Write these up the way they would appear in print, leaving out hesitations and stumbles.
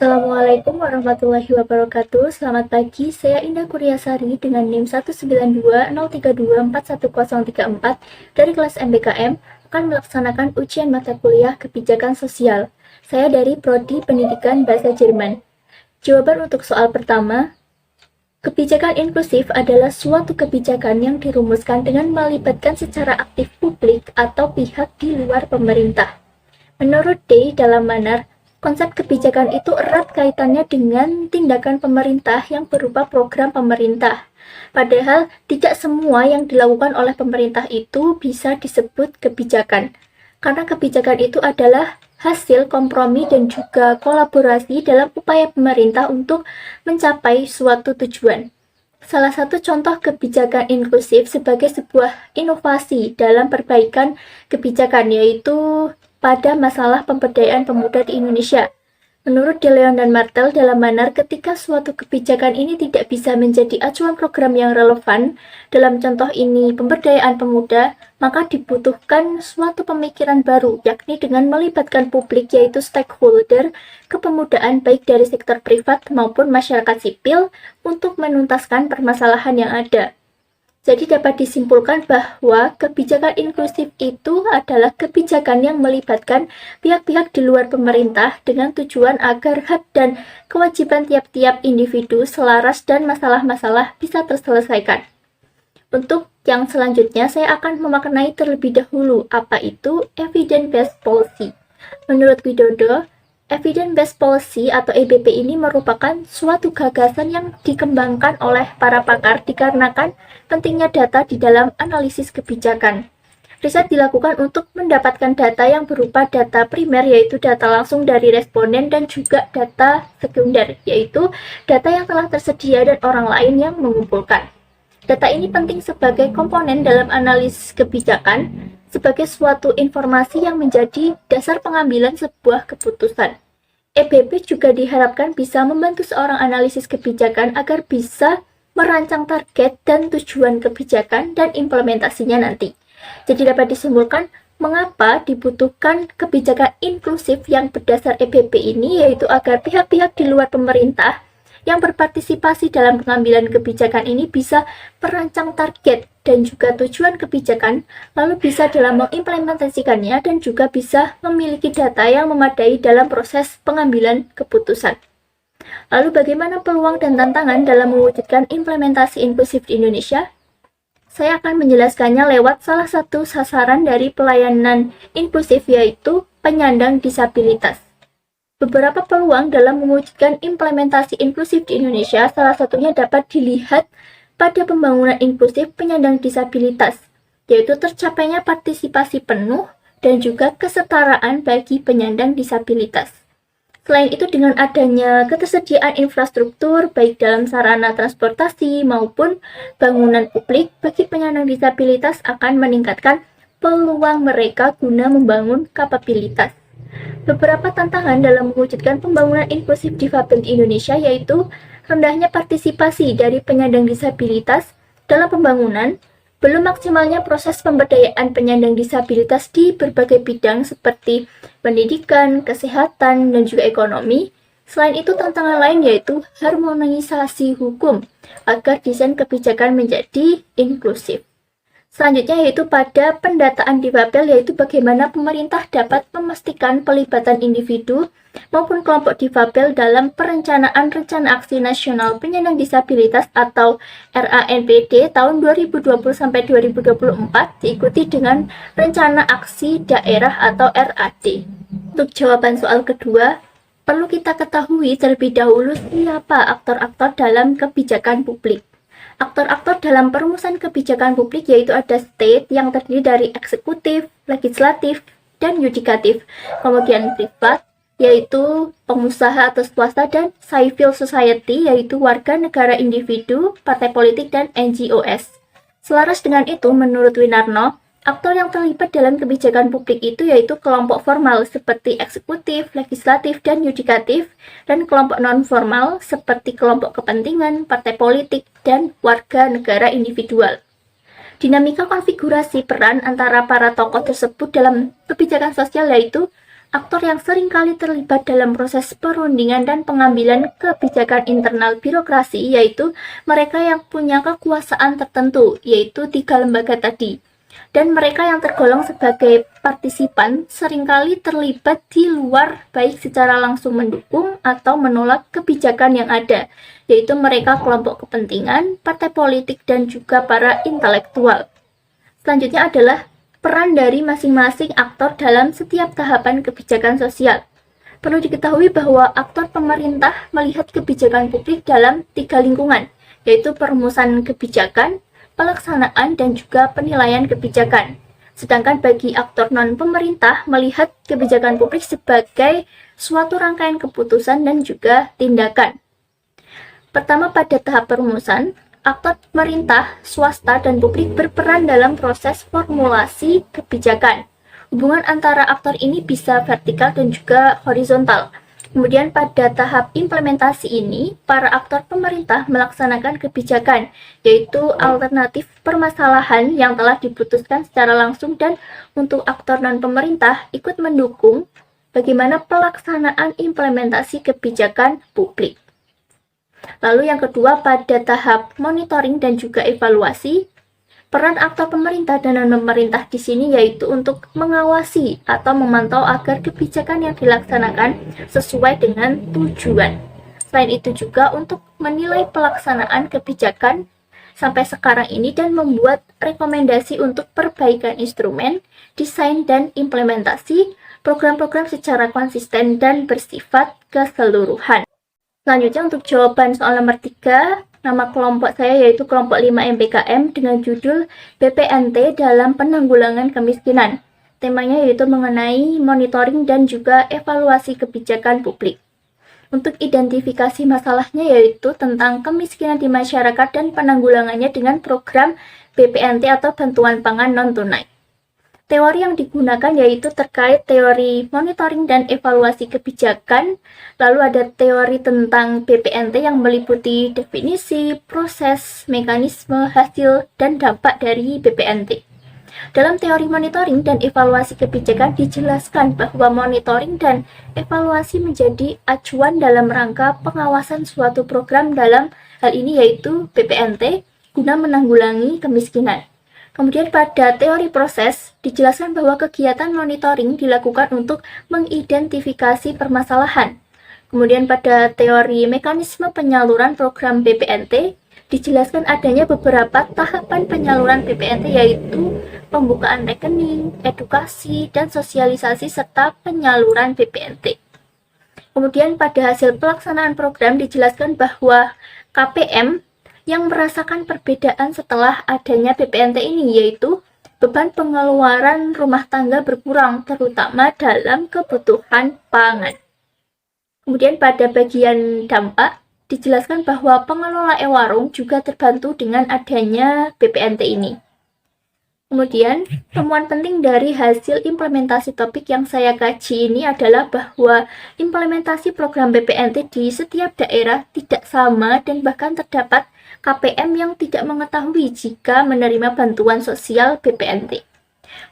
Assalamualaikum warahmatullahi wabarakatuh. Selamat pagi, saya Indah Kuryasari dengan NIM 19203241034 dari kelas MBKM akan melaksanakan ujian mata kuliah Kebijakan Sosial. Saya dari Prodi Pendidikan Bahasa Jerman. Jawaban untuk soal pertama, kebijakan inklusif adalah suatu kebijakan yang dirumuskan dengan melibatkan secara aktif publik atau pihak di luar pemerintah. Menurut D. dalam Manar, konsep kebijakan itu erat kaitannya dengan tindakan pemerintah yang berupa program pemerintah. Padahal tidak semua yang dilakukan oleh pemerintah itu bisa disebut kebijakan. Karena kebijakan itu adalah hasil kompromi dan juga kolaborasi dalam upaya pemerintah untuk mencapai suatu tujuan. Salah satu contoh kebijakan inklusif sebagai sebuah inovasi dalam perbaikan kebijakan yaitu pada masalah pemberdayaan pemuda di Indonesia. Menurut De Leon dan Martel dalam Manar, ketika suatu kebijakan ini tidak bisa menjadi acuan program yang relevan, dalam contoh ini pemberdayaan pemuda, maka dibutuhkan suatu pemikiran baru, yakni dengan melibatkan publik yaitu stakeholder kepemudaan baik dari sektor privat maupun masyarakat sipil untuk menuntaskan permasalahan yang ada. Jadi dapat disimpulkan bahwa kebijakan inklusif itu adalah kebijakan yang melibatkan pihak-pihak di luar pemerintah dengan tujuan agar hak dan kewajiban tiap-tiap individu selaras dan masalah-masalah bisa terselesaikan. Untuk yang selanjutnya, saya akan memaknai terlebih dahulu apa itu evidence-based policy. Menurut Widodo, Evidence-Based Policy atau EBP ini merupakan suatu gagasan yang dikembangkan oleh para pakar dikarenakan pentingnya data di dalam analisis kebijakan. Riset dilakukan untuk mendapatkan data yang berupa data primer yaitu data langsung dari responden dan juga data sekunder yaitu data yang telah tersedia dan orang lain yang mengumpulkan. Data ini penting sebagai komponen dalam analisis kebijakan sebagai suatu informasi yang menjadi dasar pengambilan sebuah keputusan. EBP juga diharapkan bisa membantu seorang analisis kebijakan agar bisa merancang target dan tujuan kebijakan dan implementasinya nanti. Jadi dapat disimpulkan mengapa dibutuhkan kebijakan inklusif yang berdasar EBP ini, yaitu agar pihak-pihak di luar pemerintah yang berpartisipasi dalam pengambilan kebijakan ini bisa merancang target dan juga tujuan kebijakan, lalu bisa dalam mengimplementasikannya dan juga bisa memiliki data yang memadai dalam proses pengambilan keputusan. Lalu bagaimana peluang dan tantangan dalam mewujudkan implementasi inklusif di Indonesia? Saya akan menjelaskannya lewat salah satu sasaran dari pelayanan inklusif yaitu penyandang disabilitas. Beberapa peluang dalam mewujudkan implementasi inklusif di Indonesia salah satunya dapat dilihat pada pembangunan inklusif penyandang disabilitas, yaitu tercapainya partisipasi penuh dan juga kesetaraan bagi penyandang disabilitas. Selain itu, dengan adanya ketersediaan infrastruktur baik dalam sarana transportasi maupun bangunan publik bagi penyandang disabilitas akan meningkatkan peluang mereka guna membangun kapabilitas. Beberapa tantangan dalam mewujudkan pembangunan inklusif difabel di Indonesia yaitu rendahnya partisipasi dari penyandang disabilitas dalam pembangunan, belum maksimalnya proses pemberdayaan penyandang disabilitas di berbagai bidang seperti pendidikan, kesehatan, dan juga ekonomi. Selain itu, tantangan lain yaitu harmonisasi hukum agar desain kebijakan menjadi inklusif. Selanjutnya yaitu pada pendataan difabel, yaitu bagaimana pemerintah dapat memastikan pelibatan individu maupun kelompok difabel dalam perencanaan Rencana Aksi Nasional Penyandang Disabilitas atau RANPD tahun 2020-2024 diikuti dengan Rencana Aksi Daerah atau RAD. Untuk jawaban soal kedua, perlu kita ketahui terlebih dahulu siapa aktor-aktor dalam kebijakan publik. Aktor-aktor dalam perumusan kebijakan publik yaitu ada state yang terdiri dari eksekutif, legislatif, dan yudikatif. Kemudian privat yaitu pengusaha atau swasta dan civil society yaitu warga negara individu, partai politik, dan NGOs. Selaras dengan itu, menurut Winarno, aktor yang terlibat dalam kebijakan publik itu yaitu kelompok formal seperti eksekutif, legislatif, dan yudikatif, dan kelompok non-formal seperti kelompok kepentingan, partai politik, dan warga negara individual. Dinamika konfigurasi peran antara para tokoh tersebut dalam kebijakan sosial yaitu aktor yang seringkali terlibat dalam proses perundingan dan pengambilan kebijakan internal birokrasi, yaitu mereka yang punya kekuasaan tertentu, yaitu 3 lembaga tadi. Dan mereka yang tergolong sebagai partisipan seringkali terlibat di luar, baik secara langsung mendukung atau menolak kebijakan yang ada, yaitu mereka kelompok kepentingan, partai politik, dan juga para intelektual. Selanjutnya adalah peran dari masing-masing aktor dalam setiap tahapan kebijakan sosial. Perlu diketahui bahwa aktor pemerintah melihat kebijakan publik dalam 3 lingkungan, yaitu perumusan kebijakan, pelaksanaan, dan juga penilaian kebijakan. Sedangkan bagi aktor non-pemerintah melihat kebijakan publik sebagai suatu rangkaian keputusan dan juga tindakan. Pertama, pada tahap perumusan, aktor pemerintah, swasta, dan publik berperan dalam proses formulasi kebijakan. Hubungan antara aktor ini bisa vertikal dan juga horizontal. Kemudian pada tahap implementasi ini, para aktor pemerintah melaksanakan kebijakan, yaitu alternatif permasalahan yang telah diputuskan secara langsung, dan untuk aktor non-pemerintah ikut mendukung bagaimana pelaksanaan implementasi kebijakan publik. Lalu yang kedua, pada tahap monitoring dan juga evaluasi, peran aktor pemerintah dan non-pemerintah di sini yaitu untuk mengawasi atau memantau agar kebijakan yang dilaksanakan sesuai dengan tujuan. Selain itu juga untuk menilai pelaksanaan kebijakan sampai sekarang ini dan membuat rekomendasi untuk perbaikan instrumen, desain, dan implementasi program-program secara konsisten dan bersifat keseluruhan. Selanjutnya untuk jawaban soal nomor 3, nama kelompok saya yaitu kelompok 5 MBKM dengan judul BPNT dalam penanggulangan kemiskinan. Temanya yaitu mengenai monitoring dan juga evaluasi kebijakan publik. Untuk identifikasi masalahnya yaitu tentang kemiskinan di masyarakat dan penanggulangannya dengan program BPNT atau bantuan pangan non-tunai. Teori yang digunakan yaitu terkait teori monitoring dan evaluasi kebijakan, lalu ada teori tentang BPNT yang meliputi definisi, proses, mekanisme, hasil, dan dampak dari BPNT. Dalam teori monitoring dan evaluasi kebijakan dijelaskan bahwa monitoring dan evaluasi menjadi acuan dalam rangka pengawasan suatu program, dalam hal ini yaitu BPNT, guna menanggulangi kemiskinan. Kemudian pada teori proses, dijelaskan bahwa kegiatan monitoring dilakukan untuk mengidentifikasi permasalahan. Kemudian pada teori mekanisme penyaluran program BPNT, dijelaskan adanya beberapa tahapan penyaluran BPNT yaitu pembukaan rekening, edukasi, dan sosialisasi, serta penyaluran BPNT. Kemudian pada hasil pelaksanaan program dijelaskan bahwa KPM yang merasakan perbedaan setelah adanya BPNT ini, yaitu beban pengeluaran rumah tangga berkurang, terutama dalam kebutuhan pangan. Kemudian pada bagian dampak, dijelaskan bahwa pengelola e-warung juga terbantu dengan adanya BPNT ini. Kemudian, temuan penting dari hasil implementasi topik yang saya kaji ini adalah bahwa implementasi program BPNT di setiap daerah tidak sama dan bahkan terdapat KPM yang tidak mengetahui jika menerima bantuan sosial BPNT.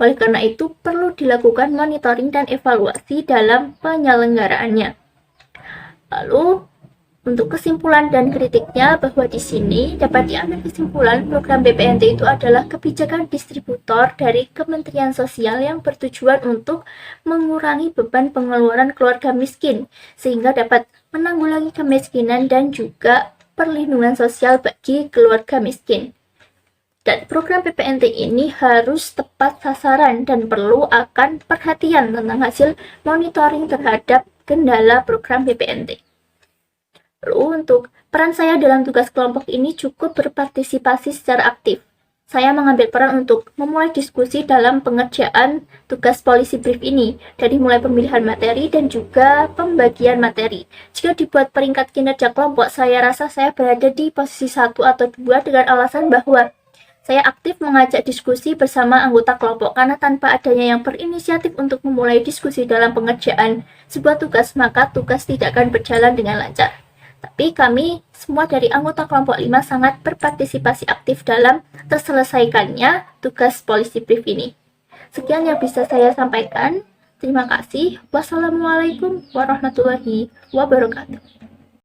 Oleh karena itu, perlu dilakukan monitoring dan evaluasi dalam penyelenggaraannya. Lalu, untuk kesimpulan dan kritiknya, bahwa di sini dapat diambil kesimpulan program BPNT itu adalah kebijakan distributor dari Kementerian Sosial yang bertujuan untuk mengurangi beban pengeluaran keluarga miskin, sehingga dapat menanggulangi kemiskinan dan juga perlindungan sosial bagi keluarga miskin. Dan program BPNT ini harus tepat sasaran dan perlu akan perhatian tentang hasil monitoring terhadap kendala program BPNT. Lalu untuk peran saya dalam tugas kelompok ini cukup berpartisipasi secara aktif. Saya mengambil peran untuk memulai diskusi dalam pengerjaan tugas policy brief ini, dari mulai pemilihan materi dan juga pembagian materi. Jika dibuat peringkat kinerja kelompok, saya rasa saya berada di posisi 1 atau 2 dengan alasan bahwa saya aktif mengajak diskusi bersama anggota kelompok, karena tanpa adanya yang berinisiatif untuk memulai diskusi dalam pengerjaan sebuah tugas, maka tugas tidak akan berjalan dengan lancar. Tapi kami semua dari anggota kelompok 5 sangat berpartisipasi aktif dalam terselesaikannya tugas policy brief ini. Sekian yang bisa saya sampaikan. Terima kasih. Wassalamualaikum warahmatullahi wabarakatuh.